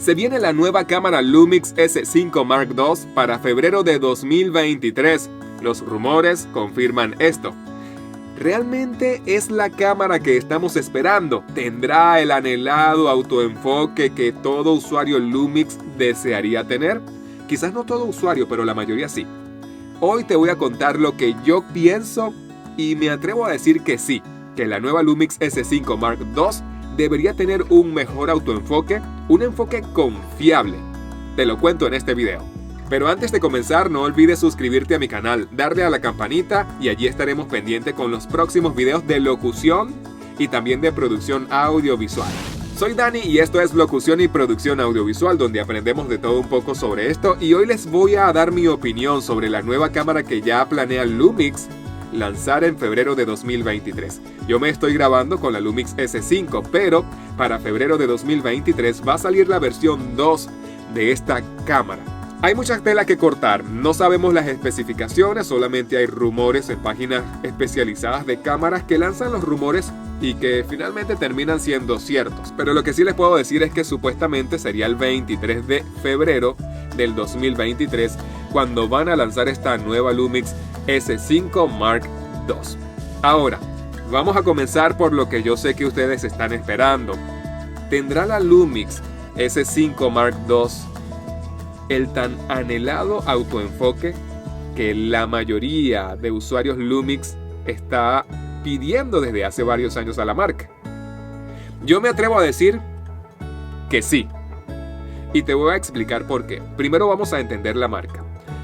Se viene la nueva cámara Lumix S5 Mark II para febrero de 2023. Los rumores confirman esto. ¿Realmente es la cámara que estamos esperando? ¿Tendrá el anhelado autoenfoque que todo usuario Lumix desearía tener? Quizás no todo usuario, pero la mayoría sí. Hoy te voy a contar lo que yo pienso y me atrevo a decir que sí, que la nueva Lumix S5 Mark II debería tener un mejor autoenfoque, un enfoque confiable. Te lo cuento en este video. Pero antes de comenzar, no olvides suscribirte a mi canal, darle a la campanita y allí estaremos pendientes con los próximos videos de locución y también de producción audiovisual. Soy Dani y esto es Locución y Producción Audiovisual, donde aprendemos de todo un poco sobre esto, y hoy les voy a dar mi opinión sobre la nueva cámara que ya planea Lumix lanzar en febrero de 2023. Yo me estoy grabando con la Lumix S5, pero para febrero de 2023 va a salir la versión 2 de esta cámara. Hay mucha tela que cortar, no sabemos las especificaciones, solamente hay rumores en páginas especializadas de cámaras que lanzan los rumores y que finalmente terminan siendo ciertos. Pero lo que sí les puedo decir es que supuestamente sería el 23 de febrero del 2023 cuando van a lanzar esta nueva Lumix S5 Mark II. Ahora, vamos a comenzar por lo que yo sé que ustedes están esperando. ¿Tendrá la Lumix S5 Mark II el tan anhelado autoenfoque que la mayoría de usuarios Lumix está pidiendo desde hace varios años a la marca? Yo me atrevo a decir que sí. Y te voy a explicar por qué. Primero vamos a entender la marca.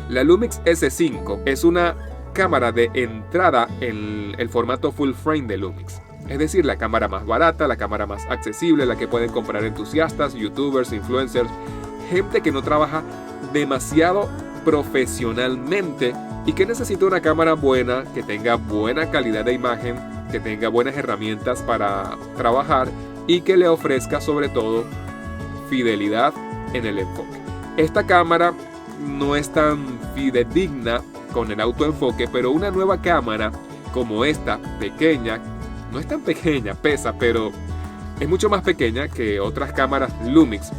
La Lumix S5 es una cámara de entrada en el formato full frame de Lumix. Es decir, la cámara más barata, la cámara más accesible, la que pueden comprar entusiastas, youtubers, influencers, gente que no trabaja demasiado profesionalmente y que necesita una cámara buena, que tenga buena calidad de imagen, que tenga buenas herramientas para trabajar y que le ofrezca sobre todo fidelidad en el enfoque. Esta cámara no es tan fidedigna con el autoenfoque, pero una nueva cámara como esta, pequeña, no es tan pequeña, pesa, pero es mucho más pequeña que otras cámaras Lumix.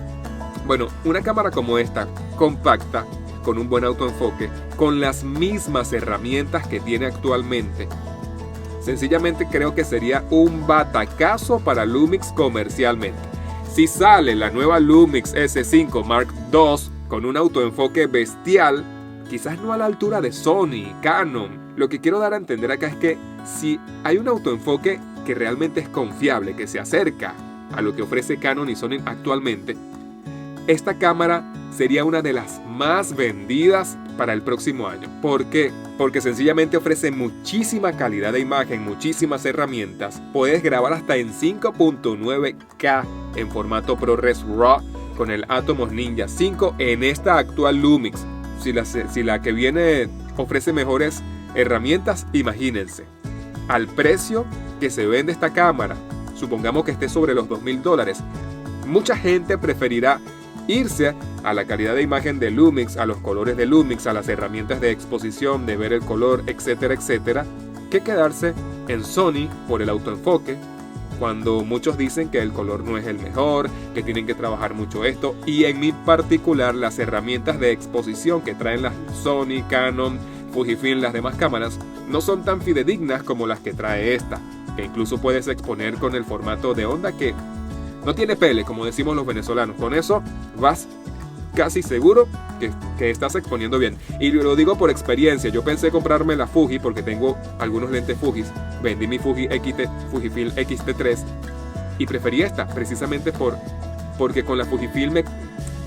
Bueno, una cámara como esta, compacta, con un buen autoenfoque, con las mismas herramientas que tiene actualmente, sencillamente creo que sería un batacazo para Lumix comercialmente. Si sale la nueva Lumix S5 Mark II con un autoenfoque bestial, quizás no a la altura de Sony, Canon. Lo que quiero dar a entender acá es que si hay un autoenfoque que realmente es confiable, que se acerca a lo que ofrece Canon y Sony actualmente, esta cámara sería una de las más vendidas para el próximo año. ¿Por qué? Porque sencillamente ofrece muchísima calidad de imagen, muchísimas herramientas. Puedes grabar hasta en 5.9K en formato ProRes RAW con el Atomos Ninja 5 en esta actual Lumix. Si la que viene ofrece mejores herramientas, imagínense. Al precio que se vende esta cámara, supongamos que esté sobre los $2,000, mucha gente preferirá irse a la calidad de imagen de Lumix, a los colores de Lumix, a las herramientas de exposición, de ver el color, etcétera, etcétera, que quedarse en Sony por el autoenfoque, cuando muchos dicen que el color no es el mejor, que tienen que trabajar mucho esto, y en mi particular las herramientas de exposición que traen las Sony, Canon, Fujifilm, las demás cámaras, no son tan fidedignas como las que trae esta, que incluso puedes exponer con el formato de onda que no tiene pele, como decimos los venezolanos. Con eso vas casi seguro que estás exponiendo bien. Y lo digo por experiencia. Yo pensé comprarme la Fuji porque tengo algunos lentes Fujis. Vendí mi Fujifilm X-T3 y preferí esta precisamente porque con la Fujifilm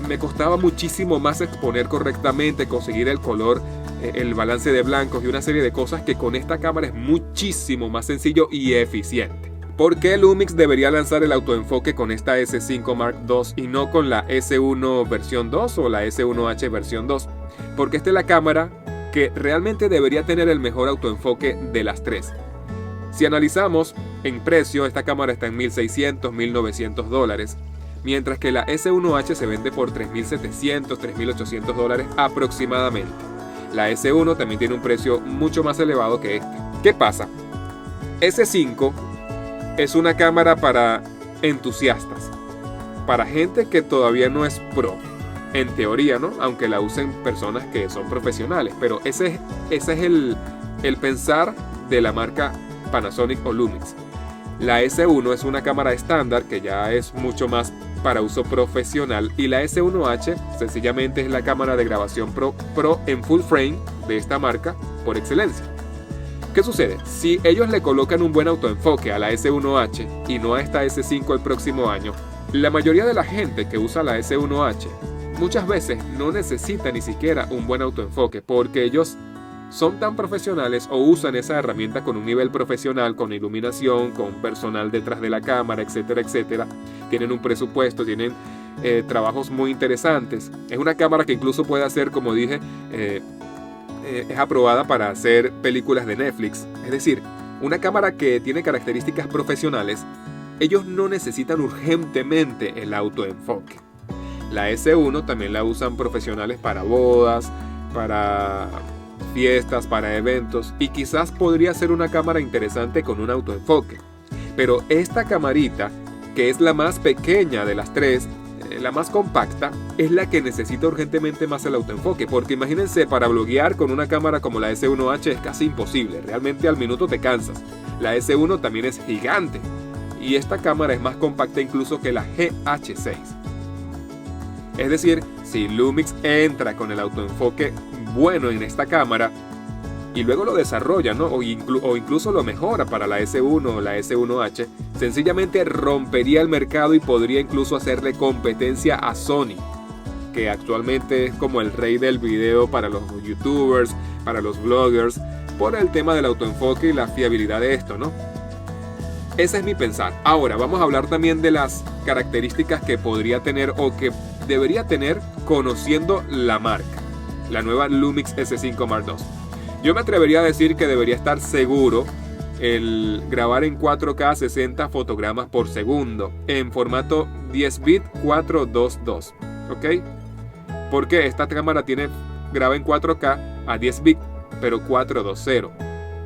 me costaba muchísimo más exponer correctamente, conseguir el color, el balance de blancos y una serie de cosas que con esta cámara es muchísimo más sencillo y eficiente. ¿Por qué Lumix debería lanzar el autoenfoque con esta S5 Mark II y no con la S1 versión 2 o la S1H versión 2? Porque esta es la cámara que realmente debería tener el mejor autoenfoque de las tres. Si analizamos en precio, esta cámara está en $1,600, $1,900, mientras que la S1H se vende por $3,700, $3,800 aproximadamente. La S1 también tiene un precio mucho más elevado que esta. ¿Qué pasa? S5 es una cámara para entusiastas. para gente que todavía no es pro, en teoría, ¿no? Aunque la usen personas que son profesionales, pero ese es el pensar de la marca Panasonic o Lumix. La S1 es una cámara estándar que ya es mucho más para uso profesional, y la S1H sencillamente es la cámara de grabación pro en full frame de esta marca por excelencia. ¿Qué sucede? Si ellos le colocan un buen autoenfoque a la S1H y no a esta S5 el próximo año, la mayoría de la gente que usa la S1H muchas veces no necesita ni siquiera un buen autoenfoque, porque ellos son tan profesionales o usan esa herramienta con un nivel profesional, con iluminación, con personal detrás de la cámara, etcétera, etcétera. Tienen un presupuesto, tienen trabajos muy interesantes. Es una cámara que incluso puede hacer, como dije, es aprobada para hacer películas de Netflix. Es decir, una cámara que tiene características profesionales, ellos no necesitan urgentemente el autoenfoque. La S1 también la usan profesionales para bodas, para fiestas, para eventos, y quizás podría ser una cámara interesante con un autoenfoque. Pero esta camarita, que es la más pequeña de las tres, la más compacta, es la que necesita urgentemente más el autoenfoque, porque imagínense, para bloguear con una cámara como la S1H es casi imposible, realmente al minuto te cansas. La S1 también es gigante, y esta cámara es más compacta incluso que la GH6. Es decir, si Lumix entra con el autoenfoque bueno en esta cámara y luego lo desarrolla, ¿no? o incluso lo mejora para la S1 o la S1H, sencillamente rompería el mercado y podría incluso hacerle competencia a Sony, que actualmente es como el rey del video para los youtubers, para los bloggers, por el tema del autoenfoque y la fiabilidad de esto, ¿no? Ese es mi pensar. Ahora vamos a hablar también de las características que podría tener o que debería tener conociendo la marca, la nueva Lumix S5 Mark II. Yo me atrevería a decir que debería estar seguro el grabar en 4K 60 fotogramas por segundo en formato 10 bit 422, ¿ok? Porque esta cámara graba en 4K a 10 bit pero 420.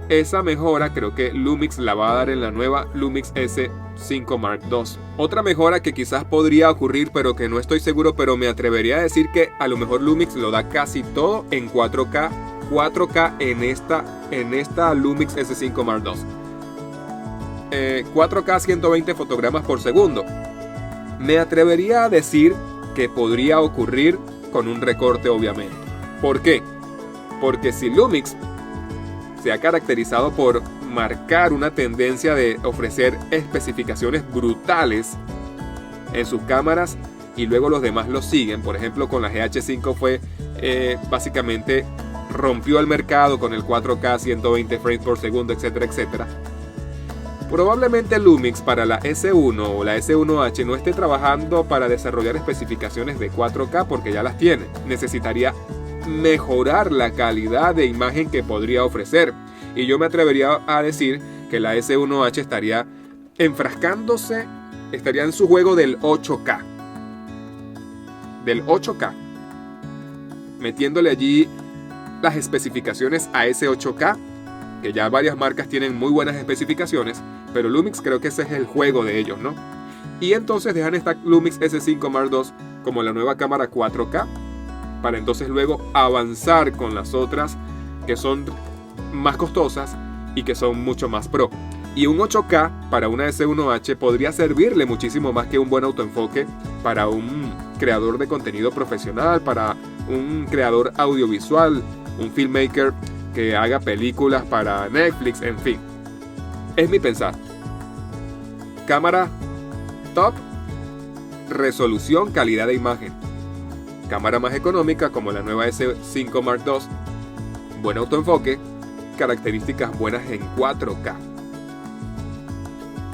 Esa mejora creo que Lumix la va a dar en la nueva Lumix S5 Mark II. Otra mejora que quizás podría ocurrir, pero que no estoy seguro, pero me atrevería a decir que a lo mejor Lumix lo da casi todo en 4K en esta Lumix S5 Mark II. 4K 120 fotogramas por segundo. Me atrevería a decir que podría ocurrir con un recorte, obviamente. ¿Por qué? Porque si Lumix se ha caracterizado por marcar una tendencia de ofrecer especificaciones brutales en sus cámaras y luego los demás lo siguen, por ejemplo con la GH5 fue básicamente rompió el mercado con el 4K 120 frames por segundo, etcétera, etcétera. Probablemente Lumix para la S1 o la S1H no esté trabajando para desarrollar especificaciones de 4K porque ya las tiene. Necesitaría mejorar la calidad de imagen que podría ofrecer, y yo me atrevería a decir que la S1H estaría enfrascándose, estaría en su juego del 8K, metiéndole allí las especificaciones a ese 8K, que ya varias marcas tienen muy buenas especificaciones, pero Lumix creo que ese es el juego de ellos, ¿no? Y entonces dejan esta Lumix S5 Mark II como la nueva cámara 4K, para entonces luego avanzar con las otras que son más costosas y que son mucho más pro. Y un 8K para una S1H podría servirle muchísimo más que un buen autoenfoque para un creador de contenido profesional, para un creador audiovisual, un filmmaker que haga películas para Netflix, en fin. Es mi pensar. Cámara top, resolución, calidad de imagen. Cámara más económica como la nueva S5 Mark II, buen autoenfoque, características buenas en 4K.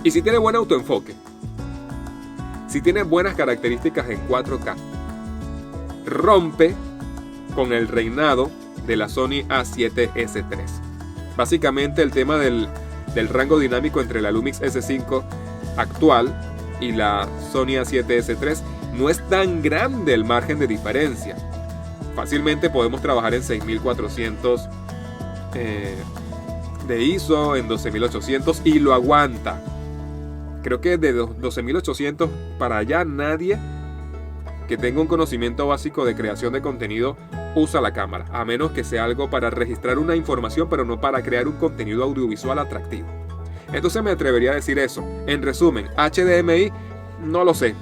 Y si tiene buen autoenfoque, si tiene buenas características en 4K, rompe con el reinado de la Sony A7S III. Básicamente el tema del rango dinámico entre la Lumix S5 actual y la Sony A7S III no es tan grande el margen de diferencia. Fácilmente podemos trabajar en 6400 de ISO, en 12800 y lo aguanta. Creo que de 12.800 para allá nadie que tenga un conocimiento básico de creación de contenido usa la cámara, a menos que sea algo para registrar una información, pero no para crear un contenido audiovisual atractivo. Entonces me atrevería a decir eso. En resumen, HDMI, no lo sé,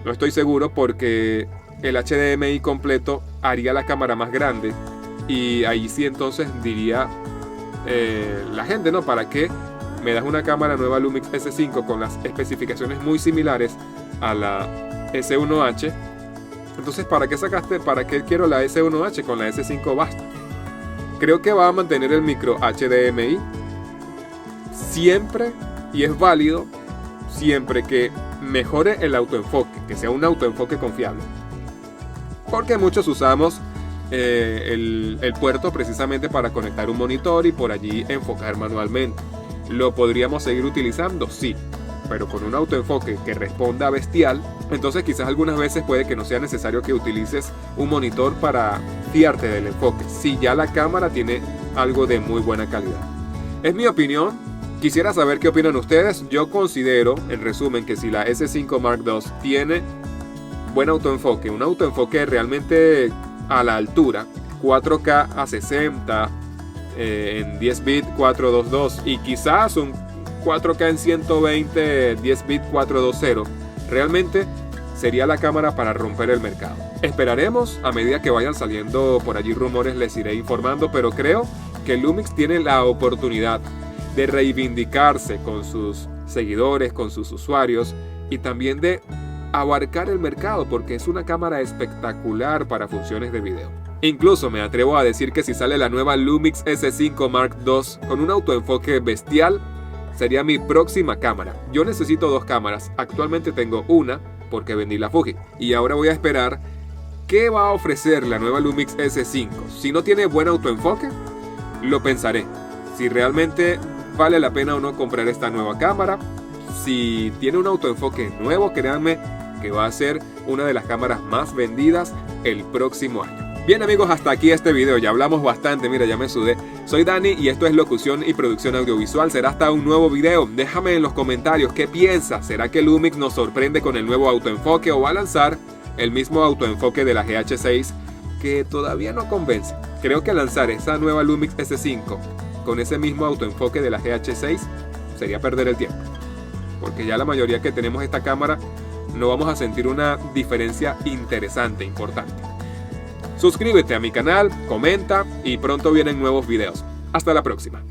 no estoy seguro, porque el HDMI completo haría la cámara más grande, y ahí sí entonces diría la gente, ¿no? ¿Para qué me das una cámara nueva Lumix S5 con las especificaciones muy similares a la S1H? Entonces, ¿para qué quiero la S1H? Con la S5 basta. Creo que va a mantener el micro HDMI siempre, y es válido siempre que mejore el autoenfoque, que sea un autoenfoque confiable. Porque muchos usamos el puerto precisamente para conectar un monitor y por allí enfocar manualmente. ¿Lo podríamos seguir utilizando? Sí, pero con un autoenfoque que responda bestial. Entonces quizás algunas veces puede que no sea necesario que utilices un monitor para fiarte del enfoque, si ya la cámara tiene algo de muy buena calidad. Es mi opinión, quisiera saber qué opinan ustedes. Yo considero, en resumen, que si la S5 Mark II tiene buen autoenfoque, un autoenfoque realmente a la altura, 4K a 60, en 10 bit 422 y quizás un 4K en 120 10 bit 420, realmente sería la cámara para romper el mercado. Esperaremos, a medida que vayan saliendo por allí rumores les iré informando, pero creo que Lumix tiene la oportunidad de reivindicarse con sus seguidores, con sus usuarios, y también de abarcar el mercado, porque es una cámara espectacular para funciones de video. Incluso me atrevo a decir que si sale la nueva Lumix S5 Mark II con un autoenfoque bestial, sería mi próxima cámara. Yo necesito dos cámaras, actualmente tengo una porque vendí la Fuji, y ahora voy a esperar qué va a ofrecer la nueva Lumix S5. Si no tiene buen autoenfoque, lo pensaré, si realmente vale la pena o no comprar esta nueva cámara. Si tiene un autoenfoque nuevo, créanme que va a ser una de las cámaras más vendidas el próximo año. Bien amigos, hasta aquí este video, ya hablamos bastante, mira, ya me sudé. Soy Dani y esto es locución y producción audiovisual. Será hasta un nuevo video. Déjame en los comentarios qué piensas. ¿Será que Lumix nos sorprende con el nuevo autoenfoque o va a lanzar el mismo autoenfoque de la GH6 que todavía no convence? Creo que lanzar esa nueva Lumix S5 con ese mismo autoenfoque de la GH6 sería perder el tiempo, porque ya la mayoría que tenemos esta cámara no vamos a sentir una diferencia interesante, importante. Suscríbete a mi canal, comenta y pronto vienen nuevos videos. Hasta la próxima.